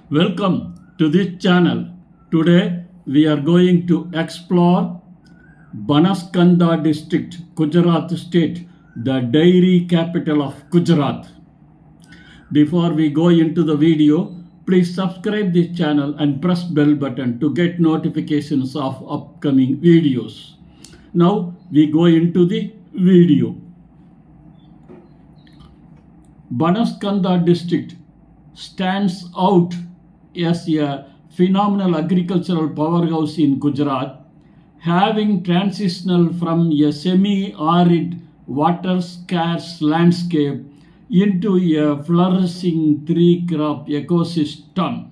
Welcome to this channel. Today we are going to explore Banaskantha District, Gujarat State, the dairy capital of Gujarat. Before we go into the video, please subscribe this channel and press bell button to get notifications of upcoming videos. Now we go into the video. Banaskantha District stands out as a phenomenal agricultural powerhouse in Gujarat, having transitioned from a semi-arid, water-scarce landscape into a flourishing three-crop ecosystem.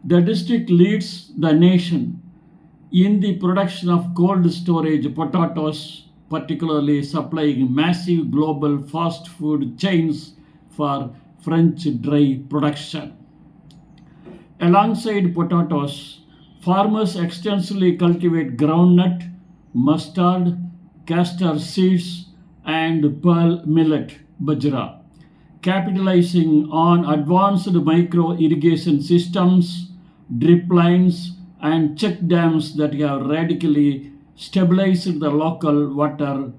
The district leads the nation in the production of cold storage potatoes, particularly supplying massive global fast food chains for French dry production. Alongside potatoes, farmers extensively cultivate groundnut, mustard, castor seeds, and pearl millet, bajra, capitalizing on advanced micro irrigation systems, drip lines, and check dams that have radically stabilized the local water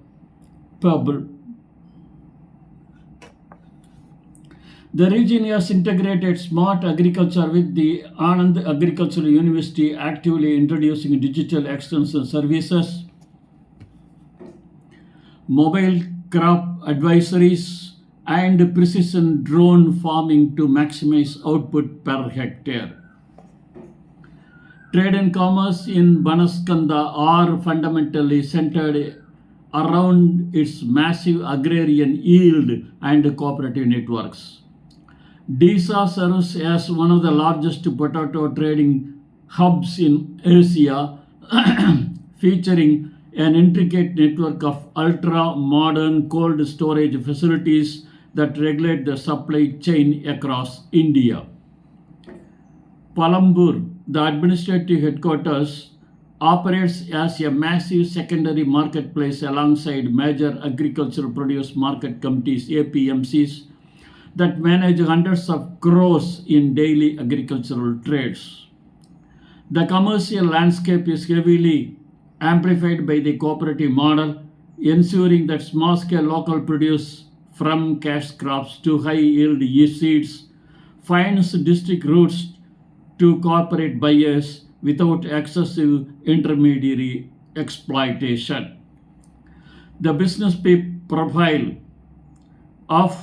table. The region has integrated smart agriculture with the Anand Agricultural University actively introducing digital extension services, mobile crop advisories, and precision drone farming to maximize output per hectare. Trade and commerce in Banaskantha are fundamentally centered around its massive agrarian yield and cooperative networks. DISA serves as one of the largest potato trading hubs in Asia, featuring an intricate network of ultra-modern cold storage facilities that regulate the supply chain across India. Palambur, the administrative headquarters, operates as a massive secondary marketplace alongside major agricultural produce market committees (APMCs) that manage hundreds of crores in daily agricultural trades. The commercial landscape is heavily amplified by the cooperative model, ensuring that small-scale local produce from cash crops to high-yield seeds finds district routes to corporate buyers without excessive intermediary exploitation. The business profile of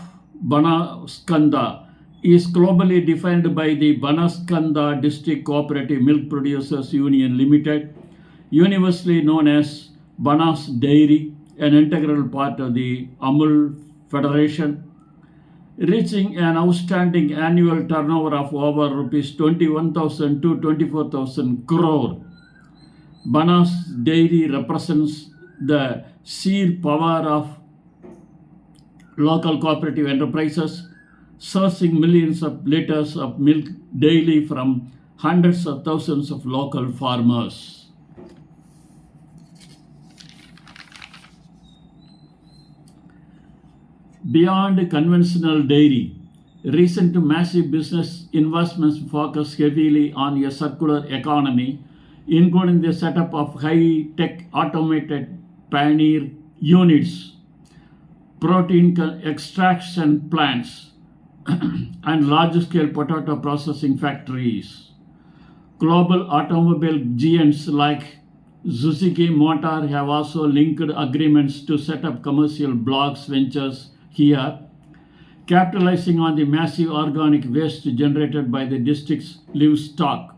Banaskantha is globally defined by the Banaskantha District Cooperative Milk Producers Union Limited, universally known as Banas Dairy, an integral part of the Amul Federation, reaching an outstanding annual turnover of over rupees 21,000 to 24,000 crore. Banas Dairy represents the sheer power of local cooperative enterprises, sourcing millions of liters of milk daily from hundreds of thousands of local farmers. Beyond conventional dairy, recent massive business investments focus heavily on a circular economy, including the setup of high-tech automated pioneer units, protein extraction plants, and large-scale potato processing factories. Global automobile giants like Suzuki Motor have also linked agreements to set up commercial blocks ventures here, capitalizing on the massive organic waste generated by the district's livestock.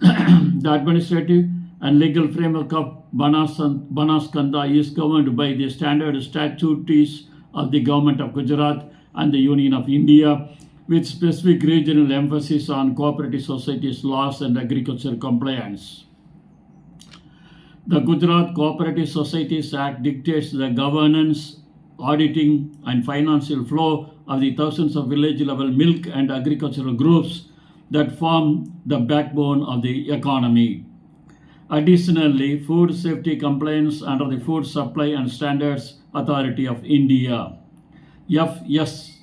The administrative and legal framework of Banaskantha is governed by the standard statutes of the Government of Gujarat and the Union of India, with specific regional emphasis on cooperative societies, laws, and agriculture compliance. The Gujarat Cooperative Societies Act dictates the governance, auditing, and financial flow of the thousands of village-level milk and agricultural groups that form the backbone of the economy. Additionally, food safety compliance under the Food Supply and Standards Authority of India, FSSA,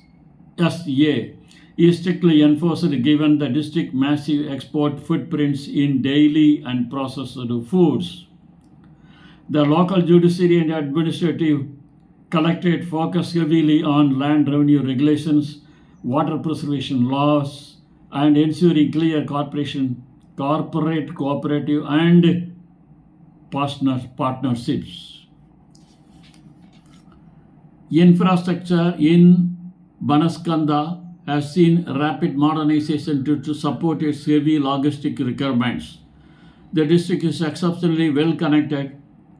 is strictly enforced given the district's massive export footprints in dairy and processed foods. The local judiciary and administrative collectorate focus heavily on land revenue regulations, water preservation laws, and ensuring clear corporate, cooperative, and partnerships. Infrastructure in Banaskantha has seen rapid modernization to support its heavy logistic requirements. The district is exceptionally well connected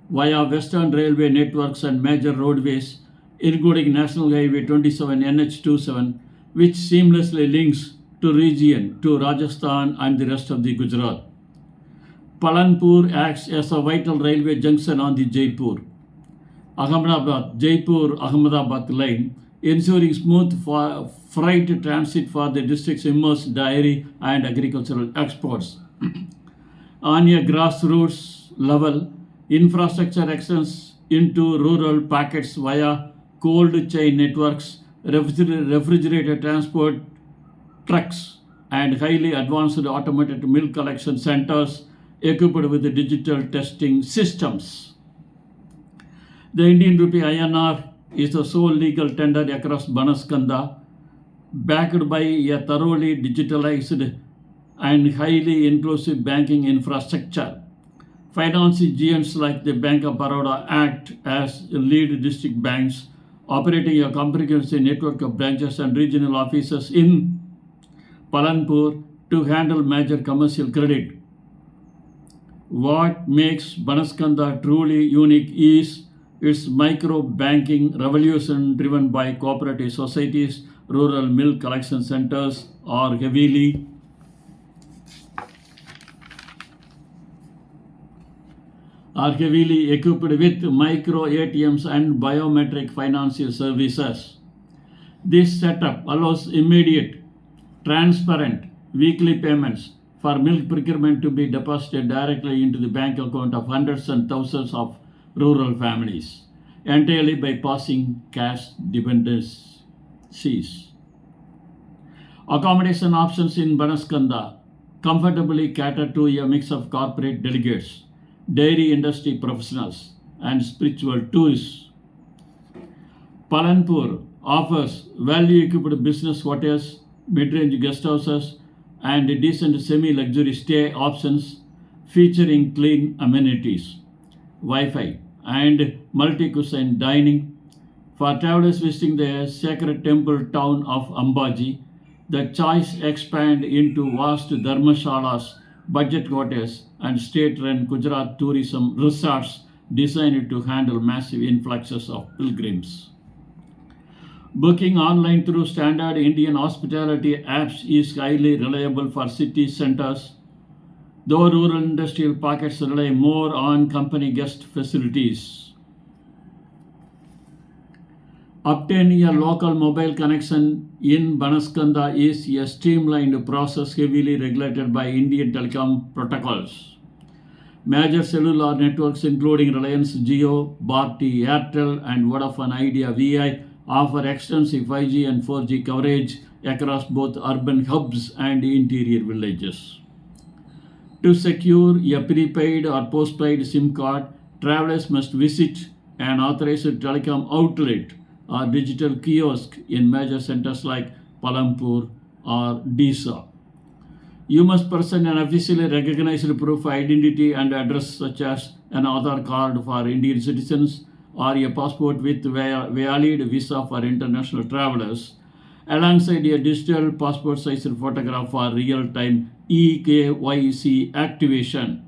via Western Railway networks and major roadways, including National Highway 27 NH27, which seamlessly links to region to Rajasthan and the rest of the Gujarat. Palanpur acts as a vital railway junction on the Jaipur-Ahmedabad line, ensuring smooth freight transit for the district's immense dairy and agricultural exports. On a grassroots level, infrastructure extends into rural pockets via cold chain networks, refrigerated transport trucks, and highly advanced automated milk collection centers equipped with digital testing systems. The Indian rupee INR is the sole legal tender across Banaskantha, backed by a thoroughly digitalized and highly inclusive banking infrastructure. Financing giants like the Bank of Baroda act as lead district banks, operating a comprehensive network of branches and regional offices in Palanpur to handle major commercial credit. What makes Banaskantha truly unique is its micro banking revolution driven by cooperative societies, rural milk collection centers are heavily equipped with micro ATMs and biometric financial services. This setup allows immediate, transparent weekly payments for milk procurement to be deposited directly into the bank account of hundreds and thousands of rural families, entirely bypassing cash dependencies. Accommodation options in Banaskantha comfortably cater to a mix of corporate delegates, dairy industry professionals, and spiritual tourists. Palanpur offers value-equipped business hotels, mid-range guest houses, and decent semi-luxury stay options featuring clean amenities, Wi-Fi, and multi-cuisine dining. For travelers visiting the sacred temple town of Ambaji, the choice expands into vast dharmashalas, budget hotels, and state-run Gujarat tourism resorts designed to handle massive influxes of pilgrims. Booking online through standard Indian hospitality apps is highly reliable for city centers, though rural industrial pockets rely more on company guest facilities. Obtaining a local mobile connection in Banaskantha is a streamlined process heavily regulated by Indian telecom protocols. Major cellular networks including Reliance Jio, Bharti Airtel, and Vodafone Idea VI offer extensive 5G and 4G coverage across both urban hubs and interior villages. To secure a prepaid or postpaid SIM card, travelers must visit an authorized telecom outlet or digital kiosk in major centers like Palanpur or Disa. You must present an officially recognized proof of identity and address such as an Aadhaar card for Indian citizens or a passport with valid visa for international travelers, alongside a digital passport size photograph for real-time eKYC activation.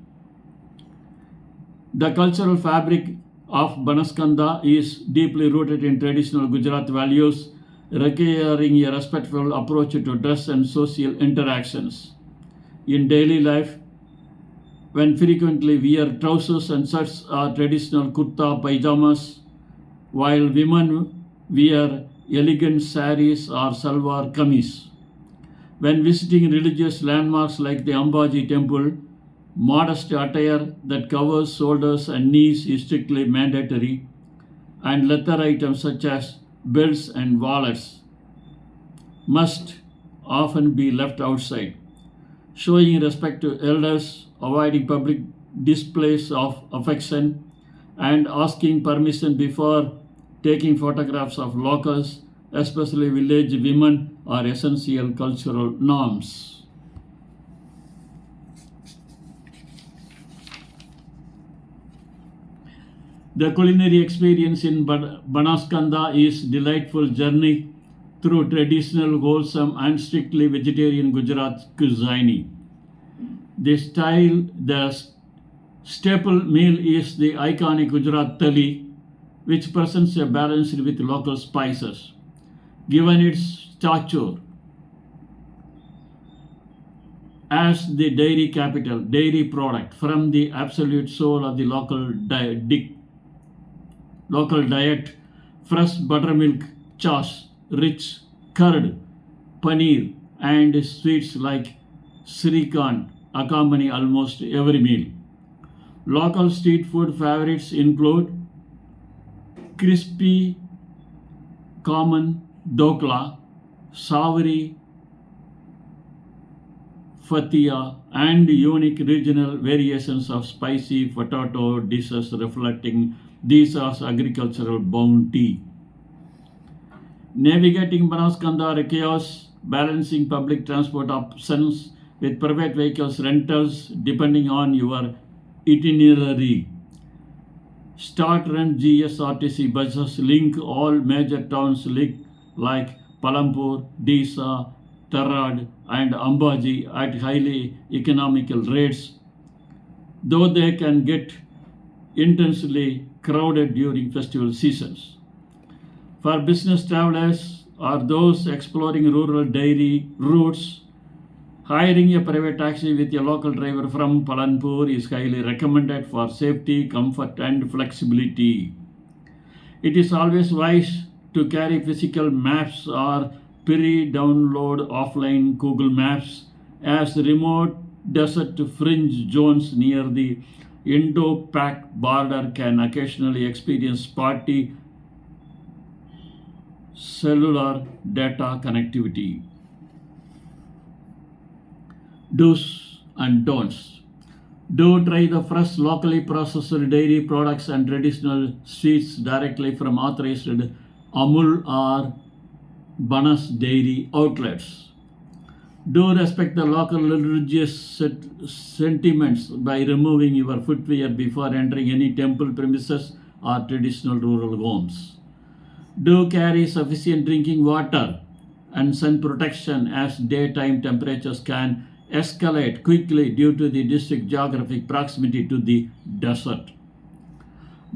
The cultural fabric of Banaskantha is deeply rooted in traditional Gujarat values, requiring a respectful approach to dress and social interactions. In daily life, when frequently wear trousers and shirts or traditional kurta pajamas, while women wear elegant saris or salwar kameez. When visiting religious landmarks like the Ambaji temple, modest attire that covers shoulders and knees is strictly mandatory, and leather items such as belts and wallets must often be left outside. Showing respect to elders, avoiding public displays of affection, and asking permission before taking photographs of locals, especially village women, are essential cultural norms. The culinary experience in Banaskantha is delightful journey through traditional, wholesome, and strictly vegetarian Gujarat cuisine. The staple meal is the iconic Gujarat thali, which presents a balanced with local spices. Given its stature as the dairy capital, dairy product from the absolute soul of the local diet, fresh buttermilk, chash, rich curd, paneer, and sweets like srikhand accompany almost every meal. Local street food favorites include crispy common dokla, savory fatia, and unique regional variations of spicy potato dishes reflecting this as agricultural bounty. Navigating Banaskantha chaos, balancing public transport options with private vehicles rentals depending on your itinerary. Start rent GSRTC buses link all major towns like Palampur, Disa, Tarad, and Ambaji at highly economical rates, though they can get intensely crowded during festival seasons. For business travelers or those exploring rural dairy routes, hiring a private taxi with a local driver from Palanpur is highly recommended for safety, comfort, and flexibility. It is always wise to carry physical maps or pre-download offline Google Maps, as remote desert fringe zones near the Indo-Pak border can occasionally experience spotty cellular data connectivity. Do's and don'ts. Do try the fresh, locally processed dairy products and traditional sweets directly from authorized Amul or Banas dairy outlets. Do respect the local religious sentiments by removing your footwear before entering any temple premises or traditional rural homes. Do carry sufficient drinking water and sun protection, as daytime temperatures can escalate quickly due to the district geographic proximity to the desert.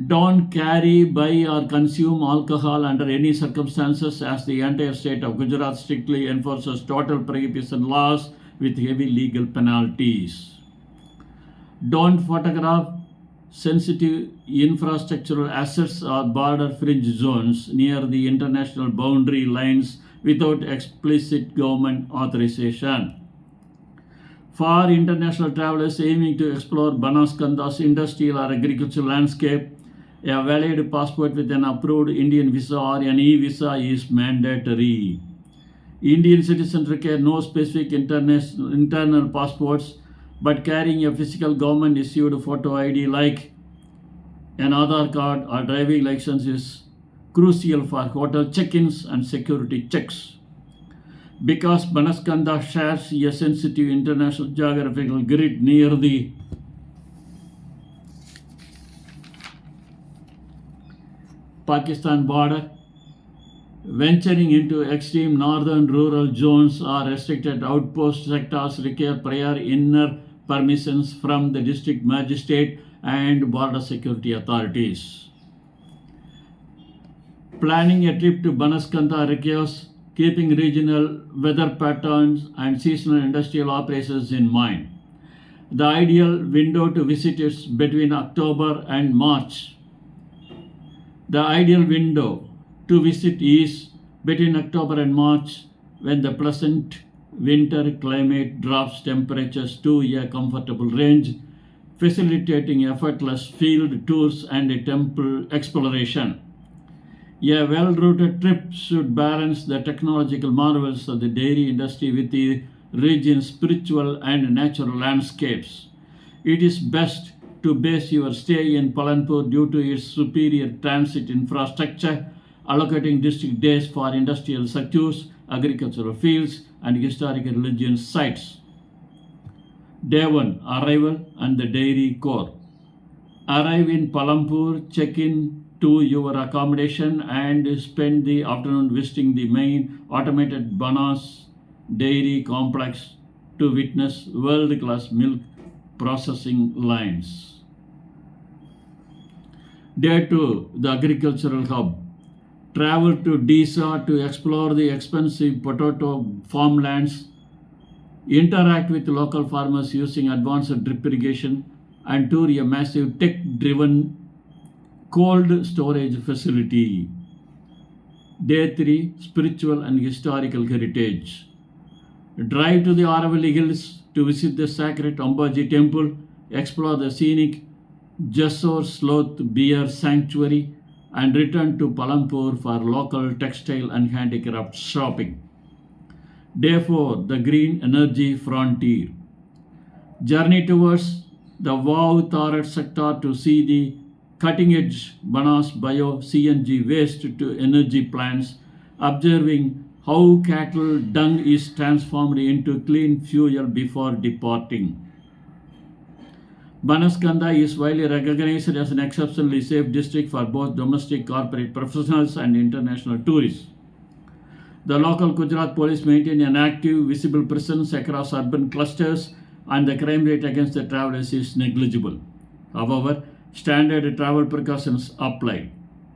Don't carry, buy, or consume alcohol under any circumstances, as the entire state of Gujarat strictly enforces total prohibition laws with heavy legal penalties. Don't photograph sensitive infrastructural assets or border fringe zones near the international boundary lines without explicit government authorization. For international travelers aiming to explore Banaskantha's industrial or agricultural landscape, a valid passport with an approved Indian visa or an e-visa is mandatory. Indian citizens require no specific internal passports, but carrying a physical government issued photo ID like an Aadhaar card or driving license is crucial for hotel check-ins and security checks. Because Banaskantha shares a sensitive international geographical grid near the Pakistan border, venturing into extreme northern rural zones or restricted outpost sectors require prior inner permissions from the district magistrate and border security authorities. Planning a trip to Banaskantha requires keeping regional weather patterns and seasonal industrial operations in mind. The ideal window to visit is between October and March. The ideal window to visit is between October and March, when the pleasant winter climate drops temperatures to a comfortable range, facilitating effortless field tours and temple exploration. A well routed trip should balance the technological marvels of the dairy industry with the region's spiritual and natural landscapes. It is best to base your stay in Palanpur due to its superior transit infrastructure, allocating district days for industrial circuits, agricultural fields, and historical religious sites. Day 1, Arrival and the Dairy Core. Arrive in Palanpur, check in to your accommodation, and spend the afternoon visiting the main automated Banas dairy complex to witness world class milk processing lines. Day 2, the agricultural hub. Travel to Disa to explore the expensive potato farmlands, interact with local farmers using advanced drip irrigation, and tour a massive tech driven cold storage facility. Day 3, spiritual and historical heritage. Drive to the Aravalli Hills to visit the sacred Ambaji temple, explore the scenic Jessore Sloth Beer Sanctuary, and return to Palanpur for local textile and handicraft shopping. Day 4, the Green Energy Frontier. Journey towards the Wow Tarat sector to see the cutting edge Banas Bio CNG waste to energy plants, observing how cattle dung is transformed into clean fuel before departing. Banaskantha is widely recognized as an exceptionally safe district for both domestic corporate professionals and international tourists. The local Gujarat police maintain an active, visible presence across urban clusters, and the crime rate against the travelers is negligible. However, standard travel precautions apply.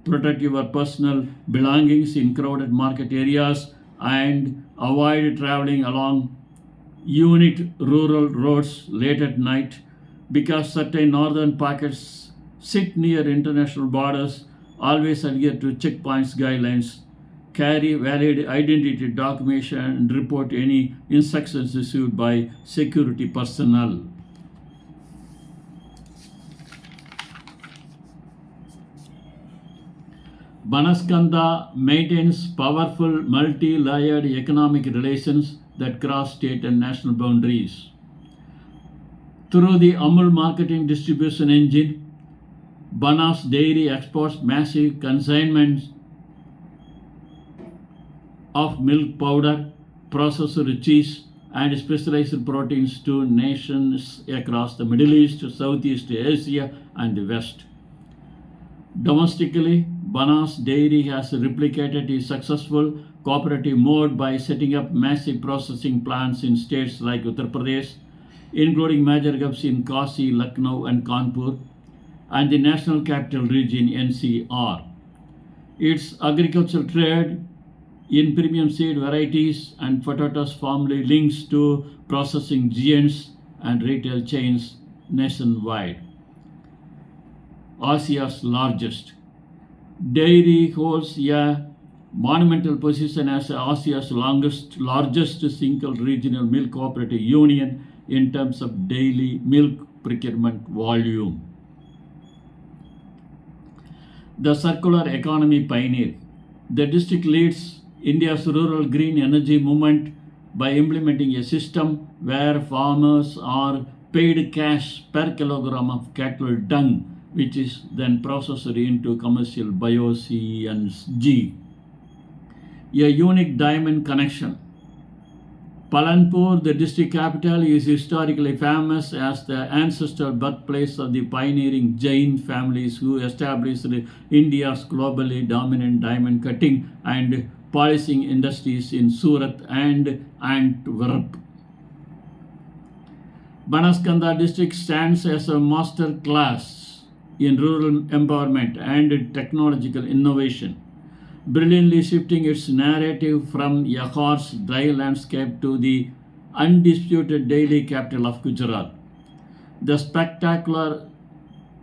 Protect your personal belongings in crowded market areas and avoid traveling along unit rural roads late at night because certain northern pockets sit near international borders. Always adhere to checkpoints guidelines. Carry valid identity documentation and report any instructions issued by security personnel. Banaskantha maintains powerful multi-layered economic relations that cross state and national boundaries. Through the Amul marketing distribution engine, Banas Dairy exports massive consignments of milk powder, processed cheese, and specialized proteins to nations across the Middle East, Southeast Asia, and the West. Domestically, Banas Dairy has replicated its successful cooperative mode by setting up massive processing plants in states like Uttar Pradesh, including major hubs in Kashi, Lucknow, and Kanpur, and the National Capital Region NCR. Its agricultural trade in premium seed varieties and potatoes firmly links to processing giants and retail chains nationwide. Asia's largest. Dairy holds a monumental position as Asia's largest single regional milk cooperative union in terms of daily milk procurement volume. The circular economy pioneer. The district leads India's rural green energy movement by implementing a system where farmers are paid cash per kilogram of cattle dung, which is then processed into commercial bio-CNG. A unique diamond connection. Palanpur, the district capital, is historically famous as the ancestral birthplace of the pioneering Jain families who established India's globally dominant diamond cutting and polishing industries in Surat and Antwerp. Banaskantha district stands as a master class in rural empowerment and technological innovation, brilliantly shifting its narrative from a harsh, dry landscape to the undisputed dairy capital of Gujarat. The spectacular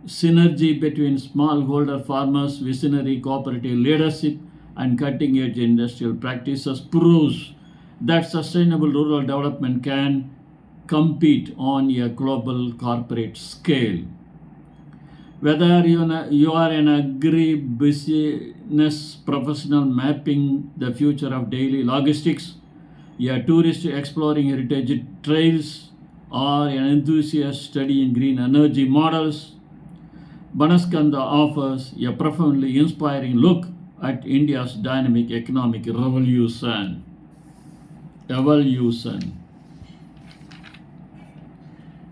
synergy between smallholder farmers, visionary cooperative leadership, and cutting edge industrial practices proves that sustainable rural development can compete on a global corporate scale. Whether you are an agribusiness professional mapping the future of daily logistics, a tourist exploring heritage trails, or an enthusiast studying green energy models, Banaskantha offers a profoundly inspiring look at India's dynamic economic revolution.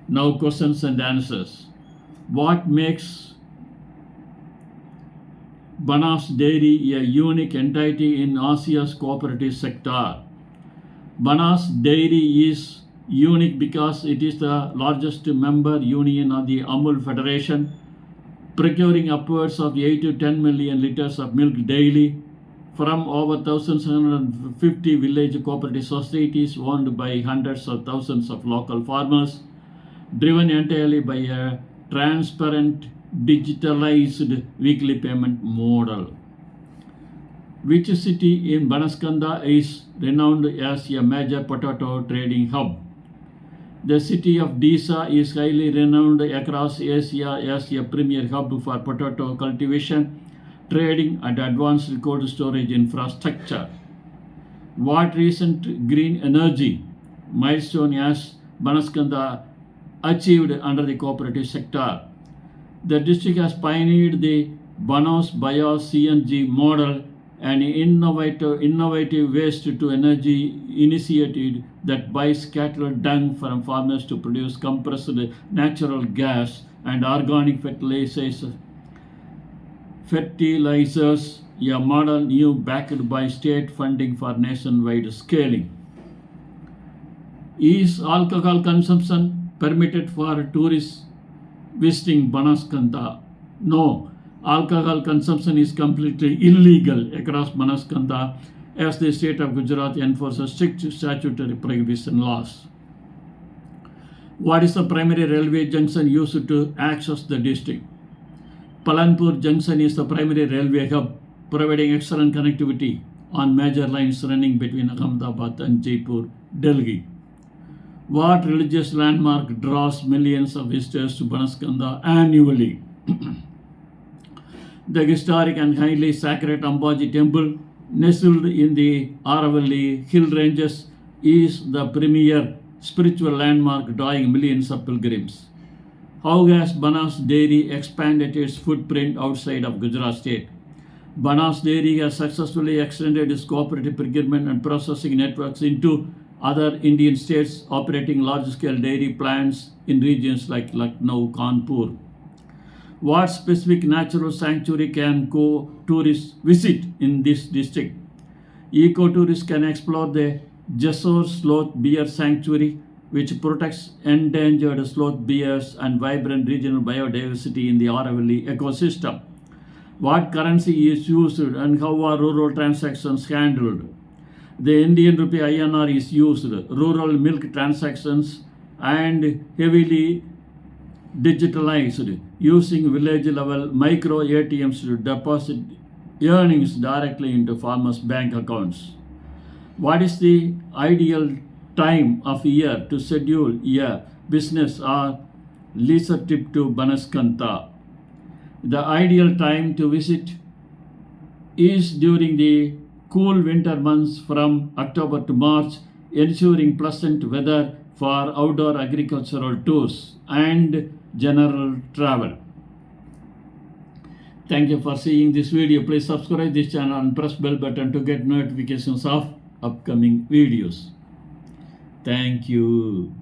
Now, questions and answers. What makes Banas Dairy a unique entity in Asia's cooperative sector? Banas Dairy is unique because it is the largest member union of the Amul Federation, procuring upwards of 8 to 10 million liters of milk daily from over 1,750 village cooperative societies owned by hundreds of thousands of local farmers, driven entirely by a transparent, digitalized weekly payment model. Which city in Banaskantha is renowned as a major potato trading hub? The city of Disa is highly renowned across Asia as a premier hub for potato cultivation, trading, and advanced cold storage infrastructure. What recent green energy milestone has Banaskantha achieved under the cooperative sector? The district has pioneered the Banos Bio CNG model, an innovative waste to energy initiative that buys cattle dung from farmers to produce compressed natural gas and organic fertilizers, a model new backed by state funding for nationwide scaling. Is alcohol consumption permitted for tourists visiting Banaskantha? No, alcohol consumption is completely illegal across Banaskantha as the state of Gujarat enforces strict statutory prohibition laws. What is the primary railway junction used to access the district? Palanpur Junction is the primary railway hub, providing excellent connectivity on major lines running between Ahmedabad and Jaipur, Delhi. What religious landmark draws millions of visitors to Banaskantha annually? The historic and highly sacred Ambaji temple, nestled in the Aravalli hill ranges, is the premier spiritual landmark drawing millions of pilgrims. How has Banas Dairy expanded its footprint outside of Gujarat State? Banas Dairy has successfully extended its cooperative procurement and processing networks into other Indian states, operating large-scale dairy plants in regions like Lucknow, Kanpur. What specific natural sanctuary can tourists visit in this district? Eco-tourists can explore the Jessore Sloth Bear Sanctuary, which protects endangered sloth bears and vibrant regional biodiversity in the Aravalli ecosystem. What currency is used and how are rural transactions handled? The Indian rupee INR is used. Rural milk transactions and heavily digitalized, using village-level micro ATMs to deposit earnings directly into farmers' bank accounts. What is the ideal time of year to schedule a business or leisure trip to Banaskantha? The ideal time to visit is during the cool winter months from October to March, ensuring pleasant weather for outdoor agricultural tours and general travel. Thank you for seeing this video. Please subscribe this channel and press bell button to get notifications of upcoming videos. Thank you.